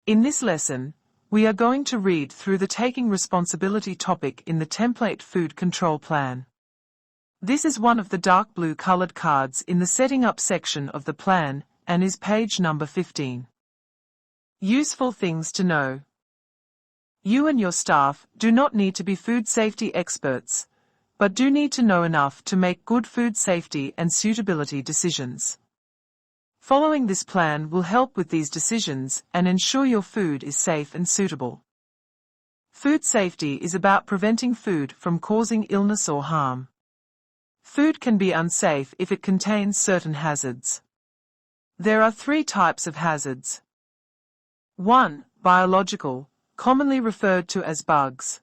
In this lesson, we are going to read through the Taking Responsibility topic in the Template Food Control Plan. This is one of the dark blue colored cards in the Setting Up section of the plan and is page number 15. Useful things to know. You and your staff do not need to be food safety experts, but do need to know enough to make good food safety and suitability decisions. Following this plan will help with these decisions and ensure your food is safe and suitable. Food safety is about preventing food from causing illness or harm. Food can be unsafe if it contains certain hazards. There are 3 types of hazards. 1. Biological, commonly referred to as bugs.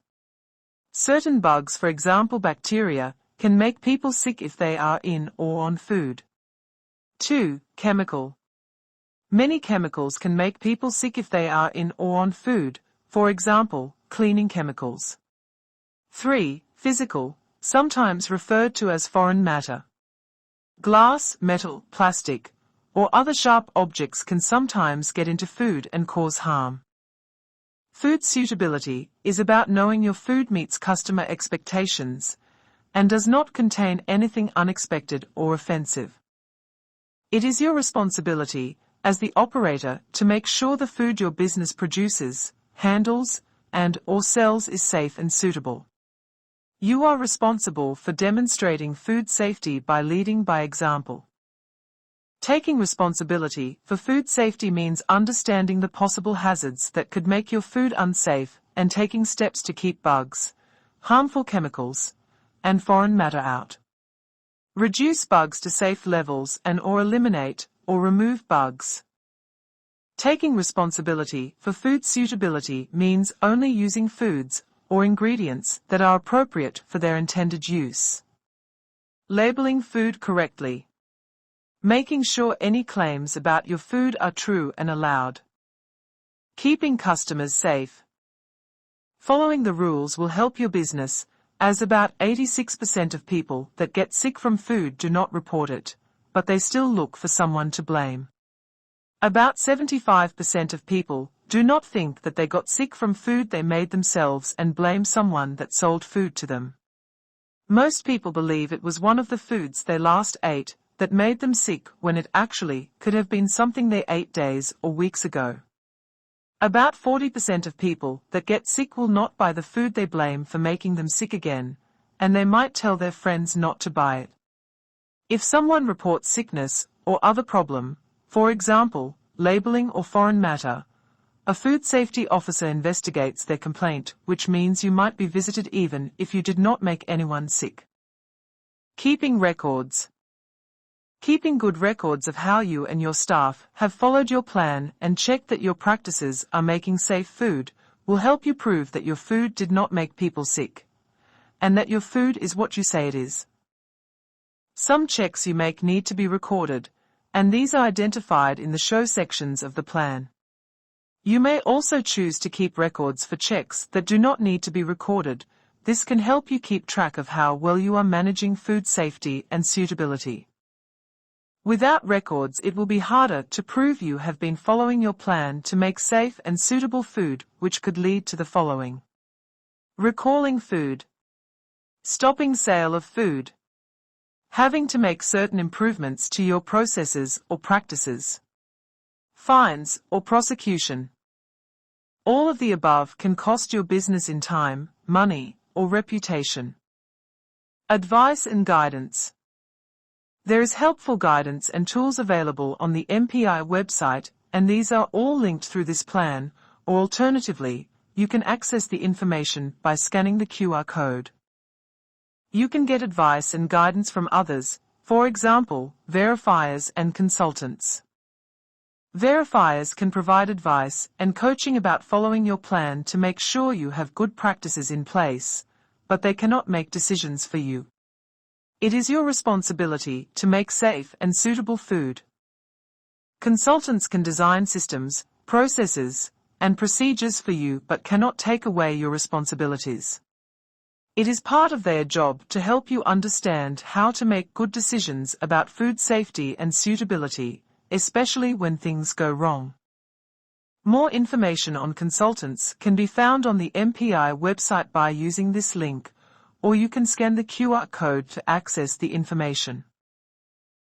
Certain bugs, for example bacteria, can make people sick if they are in or on food. 2. Chemical. Many chemicals can make people sick if they are in or on food, for example, cleaning chemicals. 3. Physical, sometimes referred to as foreign matter. Glass, metal, plastic, or other sharp objects can sometimes get into food and cause harm. Food suitability is about knowing your food meets customer expectations and does not contain anything unexpected or offensive. It is your responsibility, as the operator, to make sure the food your business produces, handles, and/or sells is safe and suitable. You are responsible for demonstrating food safety by leading by example. Taking responsibility for food safety means understanding the possible hazards that could make your food unsafe and taking steps to keep bugs, harmful chemicals, and foreign matter out. Reduce bugs to safe levels and/or eliminate or remove bugs. Taking responsibility for food suitability means only using foods or ingredients that are appropriate for their intended use. Labeling food correctly. Making sure any claims about your food are true and allowed. Keeping customers safe. Following the rules will help your business, as about 86% of people that get sick from food do not report it, but they still look for someone to blame. About 75% of people do not think that they got sick from food they made themselves and blame someone that sold food to them. Most people believe it was one of the foods they last ate that made them sick when it actually could have been something they ate days or weeks ago. About 40% of people that get sick will not buy the food they blame for making them sick again, and they might tell their friends not to buy it. If someone reports sickness or other problem, for example, labeling or foreign matter, a food safety officer investigates their complaint, which means you might be visited even if you did not make anyone sick. Keeping records. Keeping good records of how you and your staff have followed your plan and checked that your practices are making safe food will help you prove that your food did not make people sick, and that your food is what you say it is. Some checks you make need to be recorded, and these are identified in the show sections of the plan. You may also choose to keep records for checks that do not need to be recorded. This can help you keep track of how well you are managing food safety and suitability. Without records, it will be harder to prove you have been following your plan to make safe and suitable food, which could lead to the following. Recalling food. Stopping sale of food. Having to make certain improvements to your processes or practices. Fines or prosecution. All of the above can cost your business in time, money, or reputation. Advice and guidance. There is helpful guidance and tools available on the MPI website, and these are all linked through this plan, or alternatively, you can access the information by scanning the QR code. You can get advice and guidance from others, for example, verifiers and consultants. Verifiers can provide advice and coaching about following your plan to make sure you have good practices in place, but they cannot make decisions for you. It is your responsibility to make safe and suitable food. Consultants can design systems, processes, and procedures for you but cannot take away your responsibilities. It is part of their job to help you understand how to make good decisions about food safety and suitability, especially when things go wrong. More information on consultants can be found on the MPI website by using this link, or you can scan the QR code to access the information.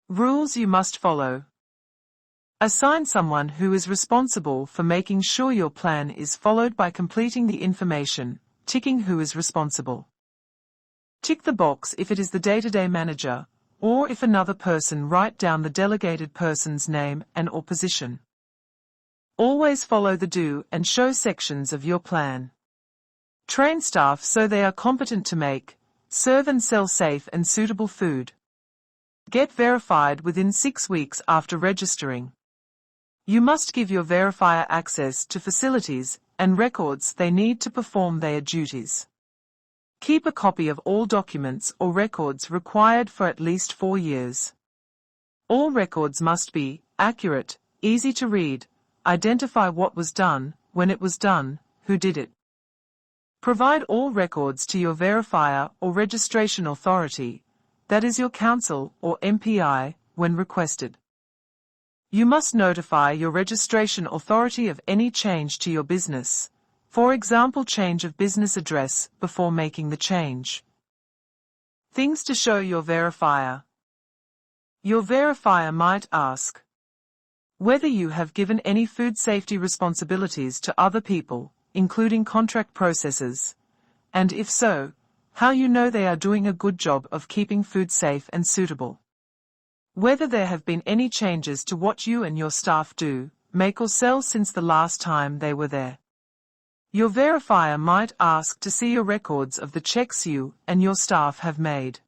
Rules you must follow. Assign someone who is responsible for making sure your plan is followed by completing the information, ticking who is responsible. Tick the box if it is the day-to-day manager, or if another person, write down the delegated person's name and/or position. Always follow the do and show sections of your plan. Train staff so they are competent to make, serve and sell safe and suitable food. Get verified within 6 weeks after registering. You must give your verifier access to facilities and records they need to perform their duties. Keep a copy of all documents or records required for at least 4 years. All records must be accurate, easy to read, identify what was done, when it was done, who did it. Provide all records to your verifier or registration authority, that is your council or MPI, when requested. You must notify your registration authority of any change to your business, for example change of business address, before making the change. Things to show your verifier. Your verifier might ask whether you have given any food safety responsibilities to other people, including contract processors, and if so, how you know they are doing a good job of keeping food safe and suitable. Whether there have been any changes to what you and your staff do, make or sell since the last time they were there. Your verifier might ask to see your records of the checks you and your staff have made.